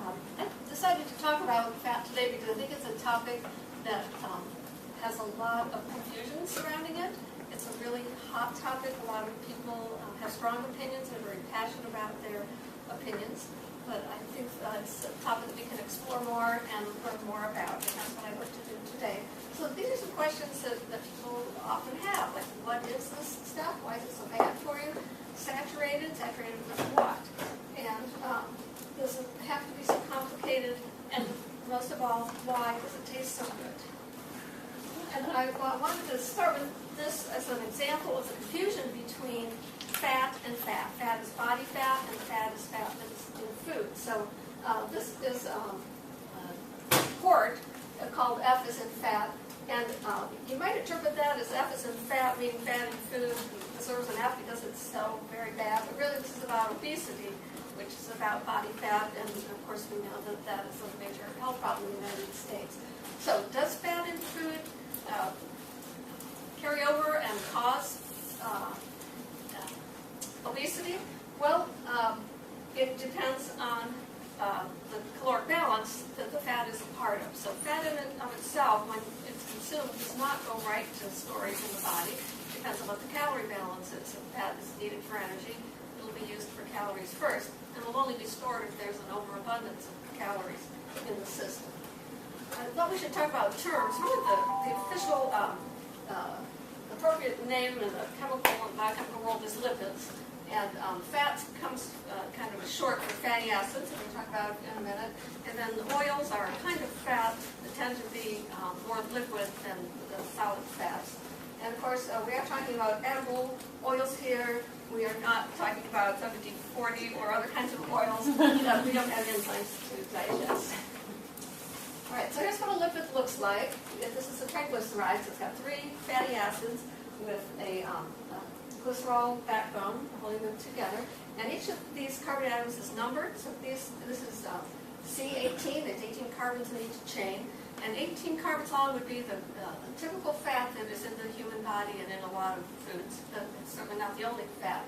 I decided to talk about fat today because I think it's a topic that has a lot of confusion surrounding it. It's a really hot topic. A lot of people have strong opinions and are very passionate about their opinions. But I think it's a topic that we can explore more and learn more about, and that's what I hope to do today. So these are some questions that people often have, like what is this stuff? Why is it so bad for you? Saturated with what? And does it have to be so complicated? And most of all, why does it taste so good? And I wanted to start with this as an example of the confusion between fat and fat. Fat is body fat, and fat is fat that's in food. So this is a report called F is in fat. And you might interpret that as F is in fat, meaning fat in food deserves an F because it's so very bad. But really this is about obesity, which is about body fat. And of course we know that that is a major health problem in the United States. So does fat in food carry over and cause obesity? Well, it depends on the caloric balance that the fat is a part of. So fat in and of itself, when it's consumed, does not go right to storage in the body. It depends on what the calorie balance is. If fat is needed for energy, it will be used for calories first, and will only be stored if there's an overabundance of calories in the system. I thought we should talk about terms. One of the official appropriate name in the chemical and biochemical world is lipids. And fat comes kind of a short for fatty acids, that we'll talk about in a minute. And then the oils are a kind of fat that tend to be more liquid than the solid fats. And of course, we are talking about edible oils here. We are not talking about WD-40 or other kinds of oils that we don't have enzymes to digest. All right, so here's what a lipid looks like. This is a triglyceride. So it's got 3 fatty acids with a glycerol backbone holding them together. And each of these carbon atoms is numbered. So this is C18. There's 18 carbons in each chain. And 18 carbons long would be the typical fat that is in the human body and in a lot of foods. But it's certainly not the only fat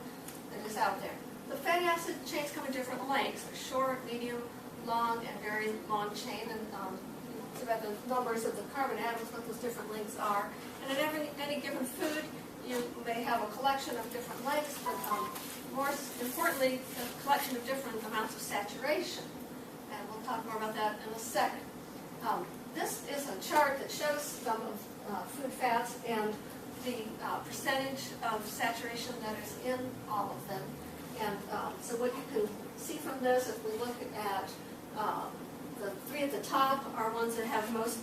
that is out there. The fatty acid chains come in different lengths. They're short, medium, long, and very long chain. And it's about the numbers of the carbon atoms, what those different lengths are. And in any given food, you may have a collection of different lengths, but more importantly, a collection of different amounts of saturation. And we'll talk more about that in a second. This is a chart that shows some of food fats and the percentage of saturation that is in all of them. And so what you can see from this, if we look at the 3 at the top are ones that have most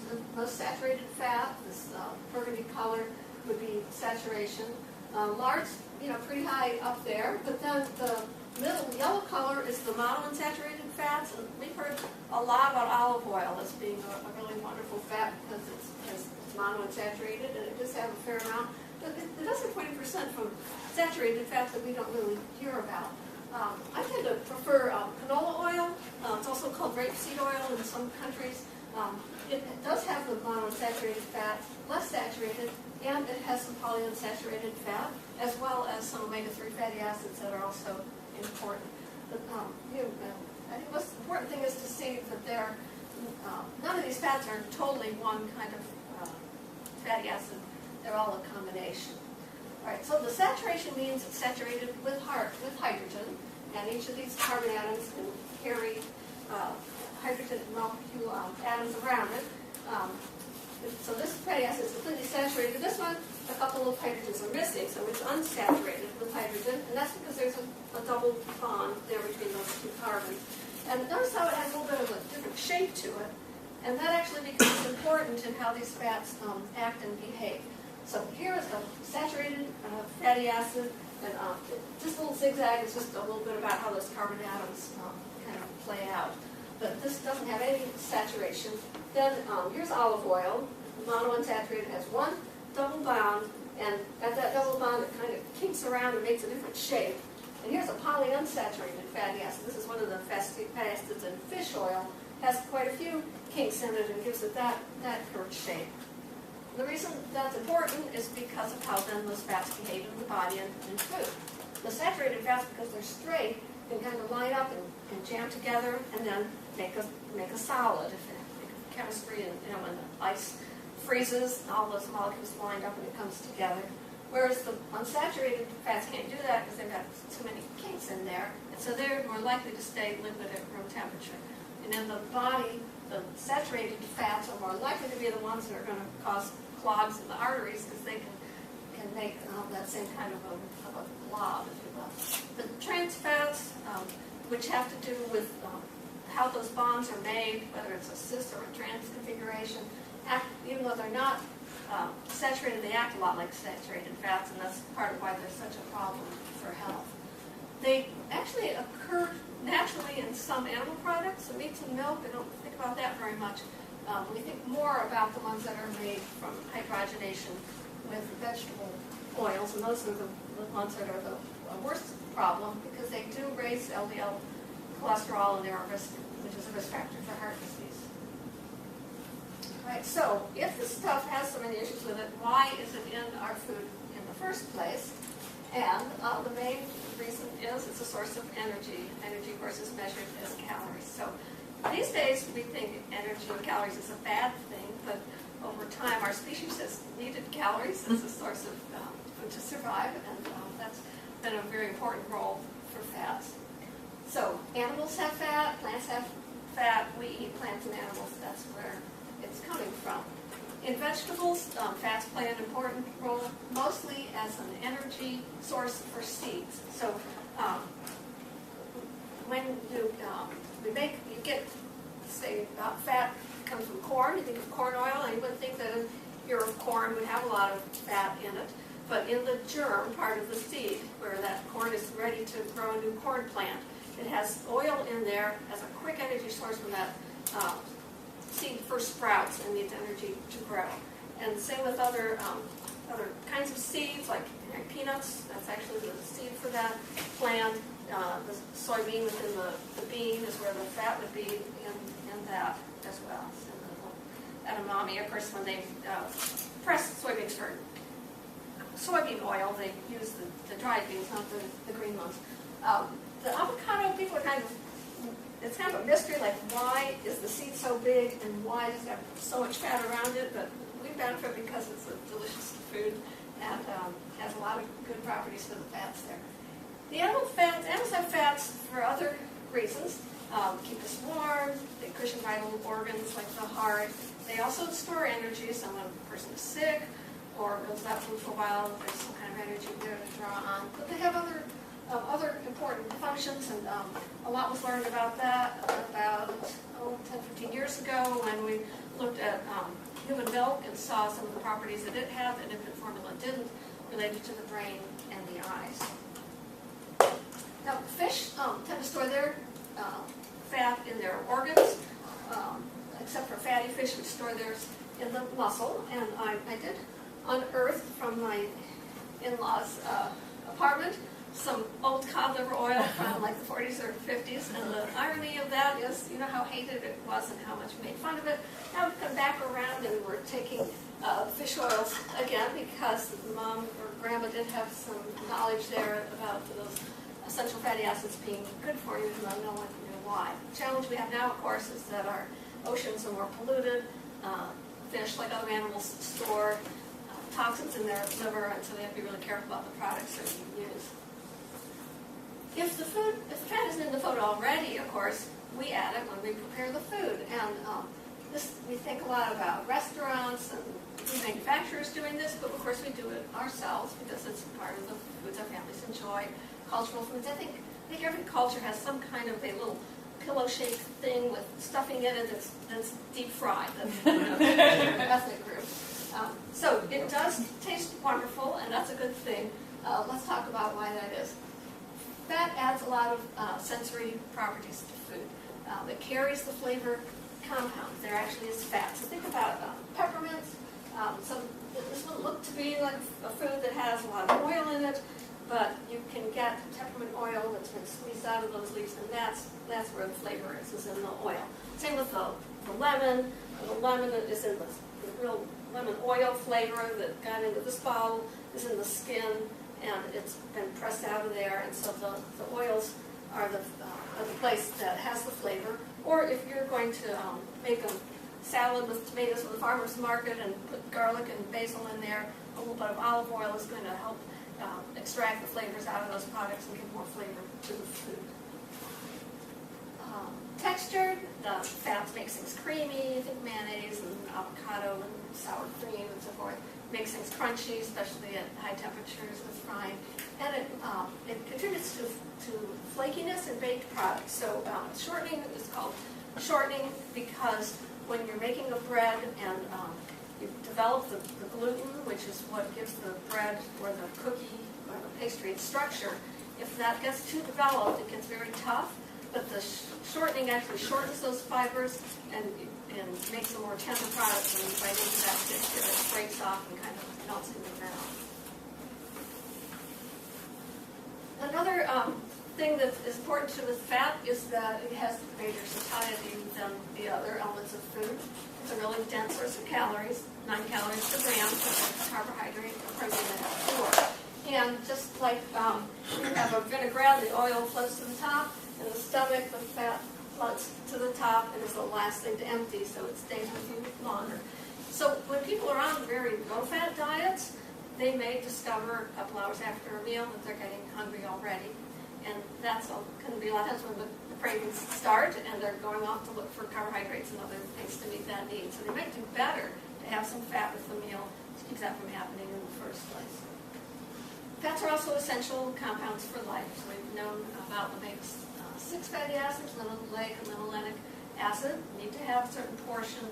saturated fat. This burgundy color would be saturation. Large, pretty high up there. But then the middle yellow color is the monounsaturated fats. And we've heard a lot about olive oil as being a really wonderful fat because it's monounsaturated, and it does have a fair amount. But it does have 20% from saturated fats that we don't really hear about. I tend to prefer canola oil. It's also called rapeseed oil in some countries. It does have the monounsaturated fat, less saturated, and it has some polyunsaturated fat, as well as some omega-3 fatty acids that are also important. But I think the most important thing is to see that none of these fats are totally one kind of fatty acid. They're all a combination. All right, so the saturation means it's saturated with hydrogen, and each of these carbon atoms can carry hydrogen molecule atoms around it. So this fatty acid is completely saturated. This one, a couple of hydrogens are missing, so it's unsaturated with hydrogen, and that's because there's a double bond there between those 2 carbons. And notice how it has a little bit of a different shape to it, and that actually becomes important in how these fats act and behave. So here is a saturated fatty acid, and this little zigzag is just a little bit about how those carbon atoms kind of play out. But this doesn't have any saturation. Then here's olive oil. Monounsaturated has 1 double bond, and at that double bond it kind of kinks around and makes a different shape. And here's a polyunsaturated fatty acid. This is one of the fatty acids in fish oil. Has quite a few kinks in it and gives it that curved shape. The reason that's important is because of how then those fats behave in the body and in food. The saturated fats, because they're straight, can kind of line up and jam together and then make a solid. If chemistry and when the ice freezes, all those molecules wind up and it comes together. Whereas the unsaturated fats can't do that because they've got too many kinks in there, and so they're more likely to stay liquid at room temperature. And in the body, the saturated fats are more likely to be the ones that are going to cause clogs in the arteries because they can make that same kind of a blob, if you will. The trans fats, which have to do with how those bonds are made, whether it's a cis or a trans configuration, even though they're not saturated, they act a lot like saturated fats, and that's part of why they're such a problem for health. They actually occur naturally in some animal products, so meats and milk. We don't think about that very much. We think more about the ones that are made from hydrogenation with vegetable oils, and those are the ones that are the worst problem because they do raise LDL cholesterol, and they're a risk, which is a risk factor for heart disease. Right, so if this stuff has so many issues with it, why is it in our food in the first place? And the main reason is it's a source of energy. Energy, of course, is measured as calories. So these days we think energy and calories is a bad thing, but over time our species has needed calories as a source of food to survive, and that's been a very important role for fats. So animals have fat, plants have fat, we eat plants and animals, that's where it's coming from. In vegetables, fats play an important role, mostly as an energy source for seeds. So when you get, say, fat comes from corn, you think of corn oil, and you would think that a ear of corn would have a lot of fat in it. But in the germ part of the seed, where that corn is ready to grow a new corn plant, it has oil in there as a quick energy source when that seed first sprouts and needs energy to grow. And same with other kinds of seeds, like peanuts. That's actually the seed for that plant. The soybean within the bean is where the fat would be in that as well. So edamame, of course, when they press soybeans for soybean oil, they use the dried beans, not the green ones. The avocado, people are it's kind of a mystery, like why is the seed so big and why does it have so much fat around it, but we benefit because it's a delicious food and has a lot of good properties for the fats there. The animals have fats for other reasons. Keep us warm, they cushion vital organs like the heart. They also store energy, so when a person is sick or goes without food for a while, there's some kind of energy there to draw on. But they have other important functions, and a lot was learned about that about 10-15 years ago when we looked at human milk and saw some of the properties that it had that infant formula didn't, related to the brain and the eyes. Now, fish tend to store their fat in their organs, except for fatty fish, which store theirs in the muscle. And I did unearth from my in-laws' apartment some old cod liver oil from like the 40s or 50s, and the irony of that is, you know how hated it was and how much we made fun of it. Now we've come back around and we're taking fish oils again because mom or grandma did have some knowledge there about those essential fatty acids being good for you, even though no one knew why. The challenge we have now, of course, is that our oceans are more polluted. Fish, like other animals, store toxins in their liver, and so they have to be really careful about the products that we use. If the fat isn't in the food already, of course, we add it when we prepare the food. And this we think a lot about restaurants and food manufacturers doing this, but of course we do it ourselves because it's part of the foods our families enjoy. Cultural foods. I think every culture has some kind of a little pillow-shaped thing with stuffing in it that's deep fried. That's ethnic group. So it does taste wonderful, and that's a good thing. Let's talk about why that is. Fat adds a lot of sensory properties to food. It carries the flavor compounds. There actually is fat. So think about peppermints. This will look to be like a food that has a lot of oil in it, but you can get peppermint oil that's been squeezed out of those leaves, and that's where the flavor is in the oil. Same with the lemon. The lemon is in the real lemon oil flavor that got into this bottle is in the skin, and it's been pressed out of there, and so the oils are the place that has the flavor. Or if you're going to make a salad with tomatoes from the farmer's market and put garlic and basil in there, a little bit of olive oil is going to help extract the flavors out of those products and give more flavor to the food. Textured, the fats makes things creamy. I think mayonnaise and avocado and sour cream and so forth makes things crunchy, especially at high temperatures with frying. And it contributes to flakiness in baked products. So shortening is called shortening because when you're making a bread and you develop the gluten, which is what gives the bread or the cookie or the pastry its structure, if that gets too developed, it gets very tough. But the shortening actually shortens those fibers and makes a more tender product. And by into that texture, it breaks off and kind of melts in the mouth. Another thing that is important to the fat is that it has greater satiety than the other elements of food. It's a really dense source of calories, 9 calories per gram, for carbohydrate or protein at 4. And just like you have a vinaigrette, the oil floats to the top. In the stomach, the fat floats to the top and is the last thing to empty, so it stays with you longer. So when people are on very low-fat diets, they may discover a couple hours after a meal that they're getting hungry already. And that's going to be a lot of times when the cravings start and they're going off to look for carbohydrates and other things to meet that need. So they might do better to have some fat with the meal to keep that from happening in the first place. Fats are also essential compounds for life. So we've known about omega-6 fatty acids, linoleic and linolenic acid. You need to have a certain portion,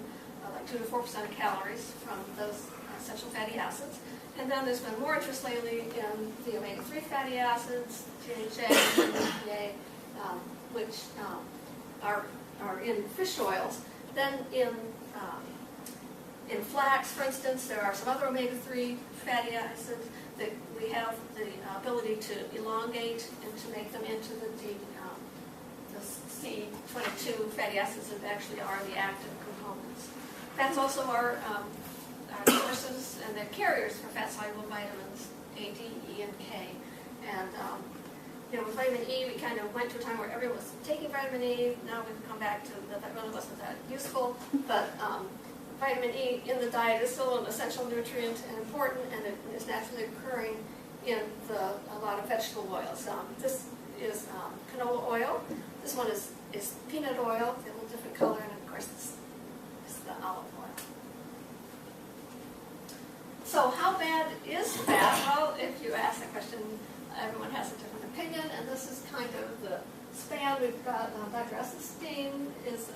like 2 to 4% of calories from those essential fatty acids. And then there's been more interest lately in the omega-3 fatty acids, DHA, and EPA, which are in fish oils. Then in flax, for instance, there are some other omega-3 fatty acids that we have the ability to elongate and to make them into the C22 fatty acids that actually are the active components. Fats also are sources and they're carriers for fat-soluble vitamins A, D, E, and K. And with vitamin E, we kind of went to a time where everyone was taking vitamin E. Now we've come back to that really wasn't that useful. But vitamin E in the diet is still an essential nutrient and important, and it is naturally occurring in a lot of vegetable oils. This is canola oil. This one is peanut oil, a little different color, and of course this is the olive oil. So how bad is fat? Well, if you ask that question, everyone has a different opinion, and this is kind of the span. We've got Dr. Essenstein is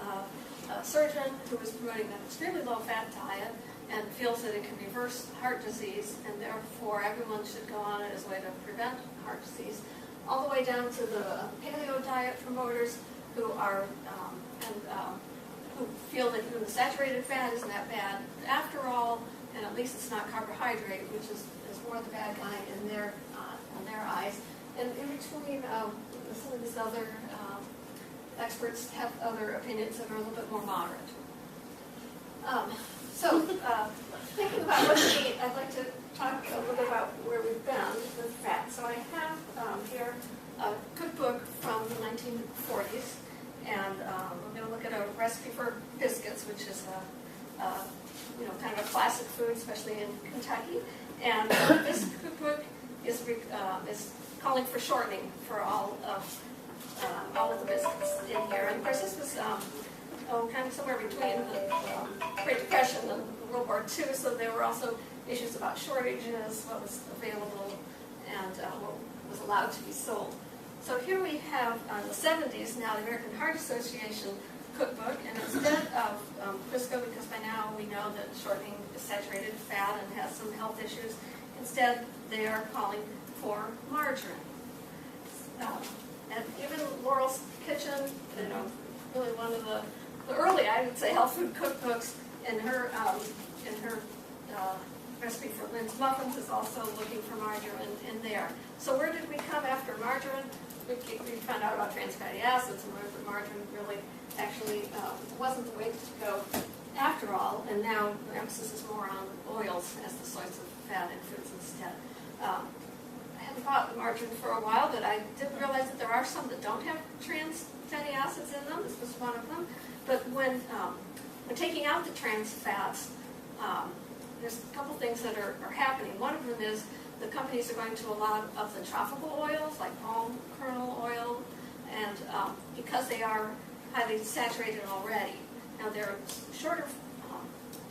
a surgeon who is promoting an extremely low-fat diet and feels that it can reverse heart disease, and therefore everyone should go on it as a way to prevent heart disease, all the way down to the paleo diet promoters who are who feel that even the saturated fat isn't that bad after all, and at least it's not carbohydrate, which is more the bad guy in their eyes. And in between, some of these other experts have other opinions that are a little bit more moderate. Thinking about what to eat, I'd like to talk a little bit about where we've been with fat. So I have here a cookbook from the 1940s, and I'm going to look at a recipe for biscuits, which is kind of a classic food, especially in Kentucky. And this cookbook is calling for shortening for all of the biscuits in here. And of course, this was kind of somewhere between the Great Depression and World War II, so there were also issues about shortages, what was available, and what was allowed to be sold. So here we have, in the 70s, now the American Heart Association cookbook, and instead of Crisco, because by now we know that shortening is saturated fat and has some health issues, instead they are calling for margarine. And even Laurel's Kitchen, really one of the early, I would say, health food cookbooks, in her recipe for Lynn's muffins is also looking for margarine in there. So where did we come after margarine? We found out about trans fatty acids and learned that margarine really actually wasn't the way to go after all, and now the emphasis is more on oils as the source of fat in foods instead. I hadn't bought margarine for a while, but I didn't realize that there are some that don't have trans fatty acids in them. This was one of them. But when taking out the trans fats, there's a couple things that are happening. One of them is the companies are going to a lot of the tropical oils, like palm kernel oil, and because they are highly saturated already. Now, they're shorter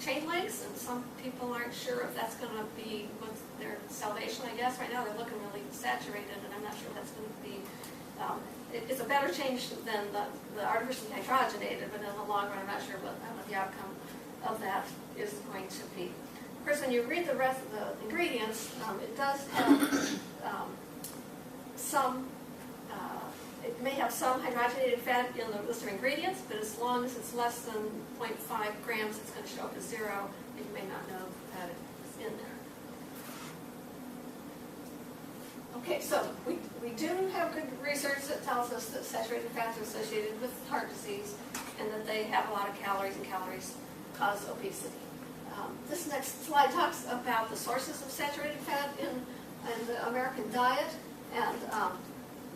chain lengths, and some people aren't sure if that's going to be with their salvation, I guess. Right now, they're looking really saturated, and I'm not sure that's going to be... it's a better change than the artificially hydrogenated, but in the long run, I'm not sure what the outcome of that is going to be. Of course, when you read the rest of the ingredients, it does have some... it may have some hydrogenated fat in the list of ingredients, but as long as it's less than 0.5 grams, it's going to show up as 0, and you may not know that it's in there. Okay, so we do have good research that tells us that saturated fats are associated with heart disease, and that they have a lot of calories, and calories cause obesity. This next slide talks about the sources of saturated fat in the American diet, and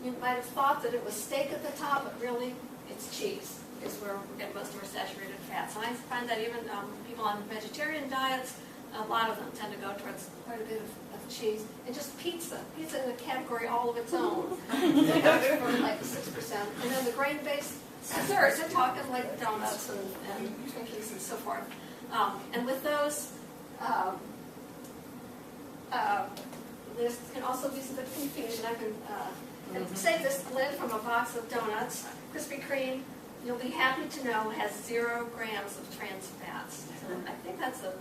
you might have thought that it was steak at the top, but really it's cheese is where we get most of our saturated fats. And I find that even people on vegetarian diets, a lot of them tend to go towards quite a bit of cheese. And just pizza. Pizza in a category all of its own. It goes for like 6%. And then the grain-based desserts, they're talking like donuts and Twinkies and so forth. And with those, there can also be some bit of confusion. I can say this lid from a box of donuts, Krispy Kreme, you'll be happy to know, has 0 grams of trans fats. So I think that's the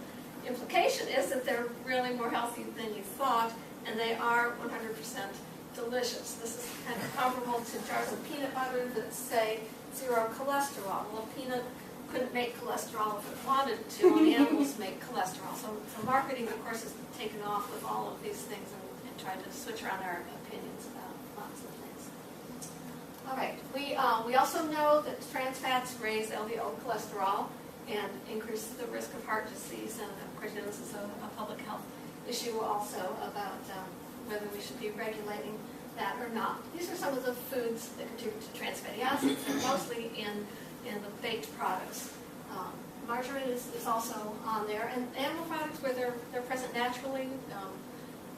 implication, is that they're really more healthy than you thought, and they are 100% delicious. This is kind of comparable to jars of peanut butter that say 0 cholesterol. Well, peanut couldn't make cholesterol if it wanted to, and animals make cholesterol. So marketing, of course, has taken off with all of these things and tried to switch around our opinions about lots of things. All right, we also know that trans fats raise LDL cholesterol and increase the risk of heart disease, and of course, this is a public health issue also about whether we should be regulating that or not. These are some of the foods that contribute to trans fatty acids, and mostly in the baked products. Margarine is also on there, and animal products where they're present naturally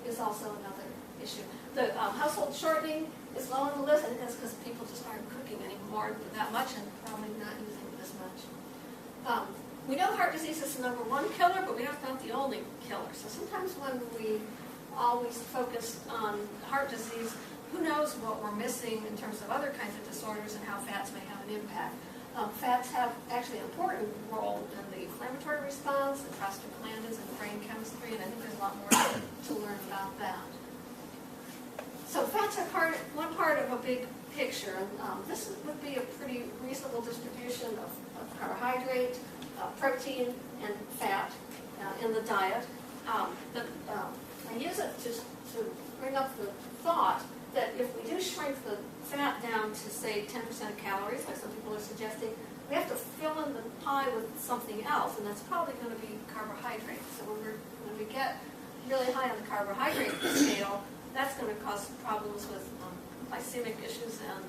is also another issue. The household shortening is low on the list, and that's because people just aren't cooking anymore that much and probably not using as much. We know heart disease is the #1 killer, but we know it's not the only killer. So sometimes when we always focus on heart disease, who knows what we're missing in terms of other kinds of disorders and how fats may have an impact. Fats have actually an important role in the inflammatory response, the prostaglandins, and brain chemistry, and I think there's a lot more to learn about that. So fats are one part of a big picture, and this would be a pretty reasonable distribution of carbohydrate, protein, and fat in the diet. But I use it to bring up the thought that if we do shrink the fat down to, say, 10% of calories, like some people are suggesting, we have to fill in the pie with something else, and that's probably going to be carbohydrates. So when we get really high on the carbohydrate scale, that's going to cause problems with glycemic issues and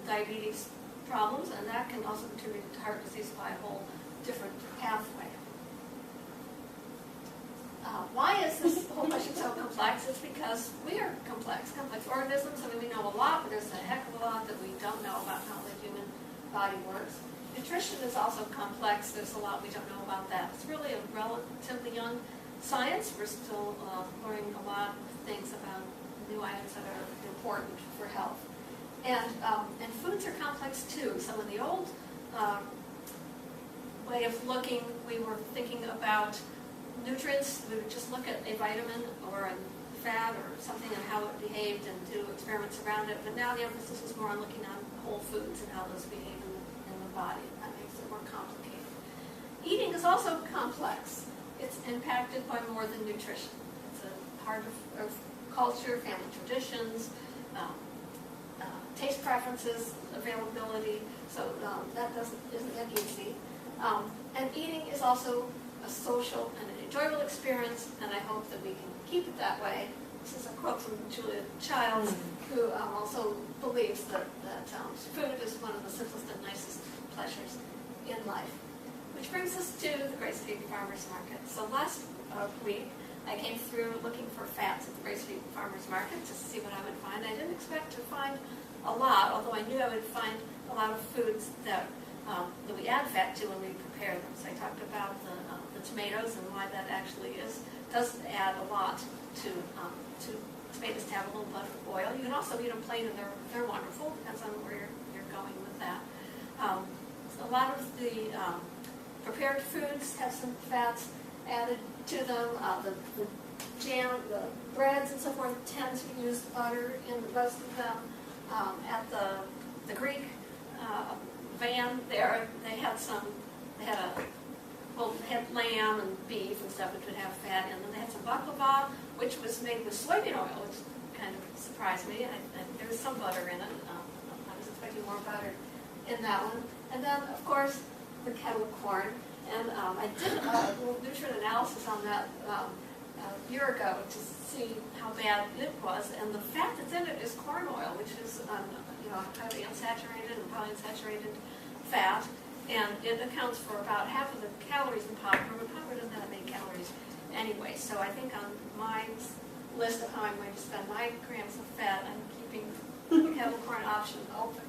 diabetes problems, and that can also contribute to heart disease by a whole different pathway. Why is this whole question so complex? It's because we are complex organisms. I mean, we know a lot, but there's a heck of a lot that we don't know about how the human body works. Nutrition is also complex. There's a lot we don't know about that. It's really a relatively young science. We're still learning a lot of things about new items that are important for health. And foods are complex too. Some of the old way of looking, we were thinking about nutrients. We would just look at a vitamin or a fat or something and how it behaved and do experiments around it. But now the emphasis is more on looking at whole foods and how those behave in the body. That makes it more complicated. Eating is also complex. It's impacted by more than nutrition. It's a part of culture, family traditions, taste preferences, availability. So that isn't that easy. And eating is also a social and an enjoyable experience, and I hope that we can keep it that way this is a quote from Julia Childs, who also believes that food is one of the simplest and nicest pleasures in life. Which brings us to the Gray Street Farmers Market. So last week, I came through looking for fats at the Gray Street Farmers Market to see what I would find. I didn't expect to find a lot, although I knew I would find a lot of foods that we add fat to when we prepare them. So I talked about the tomatoes and why that actually does add a lot to tomatoes to have a little bit of oil. You can also eat them plain and they're wonderful. Depends on where you're going with that. So a lot of the prepared foods have some fats added to them. The jam, the breads and so forth tend to use butter in most of them. At the Greek van there, they had lamb and beef and stuff which would have fat in them. They had some baklava, which was made with soybean oil, which kind of surprised me. There was some butter in it. I was expecting more butter in that one. And then, of course, the kettle corn. And I did a little nutrient analysis on that a year ago to see how bad it was. And the fat that's in it is corn oil, which is highly unsaturated and polyunsaturated fat. And it accounts for about half of the calories in powder, but powder doesn't have many calories anyway. So I think on my list of how I'm going to spend my grams of fat, I'm keeping the kettle corn option open.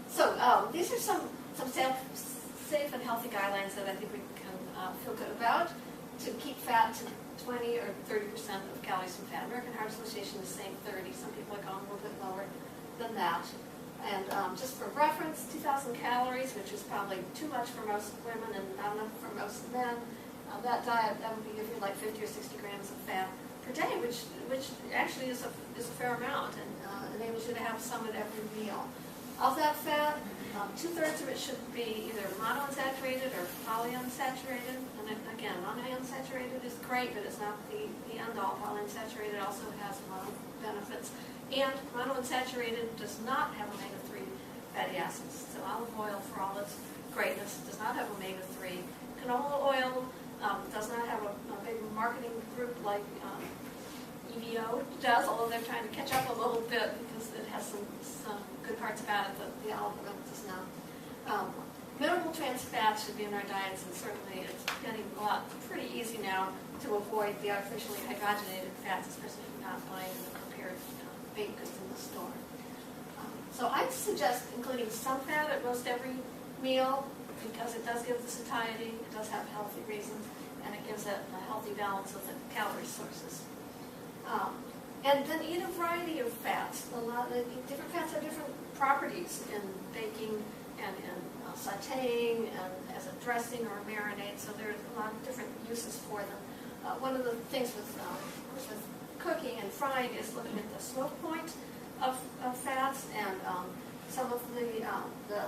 So these are some safe and healthy guidelines that I think we can feel good about to keep fat to 20 or 30% of calories from fat. American Heart Association is saying 30. Some people are going a little bit lower than that. And just for reference, 2,000 calories, which is probably too much for most women and not enough for most men. That diet, that would give you like 50 or 60 grams of fat per day, which actually is a fair amount and enables you to have some at every meal. Of that fat, 2/3 of it should be either monounsaturated or polyunsaturated. And again, monounsaturated is great, but it's not the end-all. Polyunsaturated also has a lot of benefits. And monounsaturated does not have omega-3 fatty acids. So olive oil, for all its greatness, does not have omega-3. Canola oil does not have a big marketing group like EVO does, although they're trying to catch up a little bit because it has some good parts about it that the olive oil does not. Minimal trans fats should be in our diets, and certainly it's getting pretty easy now to avoid the artificially hydrogenated fats, especially if you're not buying the prepared baked goods in the store. So I'd suggest including some fat at most every meal because it does give the satiety, it does have healthy reasons, and it gives it a healthy balance of the calorie sources. And then eat a variety of fats. Different fats have different properties in baking and in sautéing and as a dressing or a marinade, so there's a lot of different uses for them. One of the things with cooking and frying is looking at the smoke point of fats, and some of the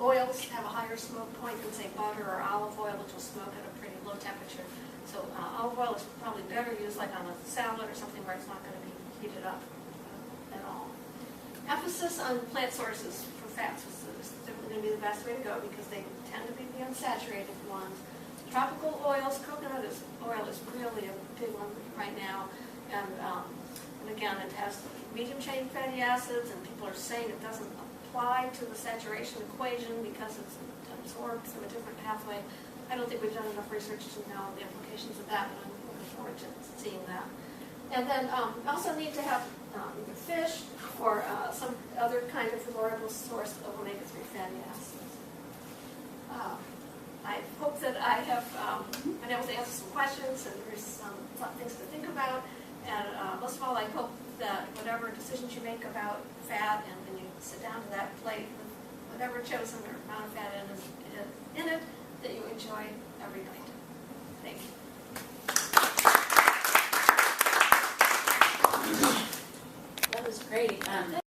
oils have a higher smoke point than, say, butter or olive oil, which will smoke at a pretty low temperature. So olive oil is probably better used like on a salad or something where it's not going to be heated up at all. Emphasis on plant sources for fats is definitely going to be the best way to go because they tend to be the unsaturated ones. Tropical oils, coconut oil is really a big one right now. And again, it has medium chain fatty acids, and people are saying it doesn't apply to the saturation equation because it's absorbed through a different pathway. I don't think we've done enough research to know the implications of that, but I'm looking forward to seeing that. And then also need to have either fish or some other kind of reliable source of omega-3 fatty acids. I hope that I have been able to answer some questions, and there's some things to think about. And most of all, I hope that whatever decisions you make about fat, and when you sit down to that plate with whatever chosen or amount of fat in it, that you enjoy every bite. Thank you. That was great.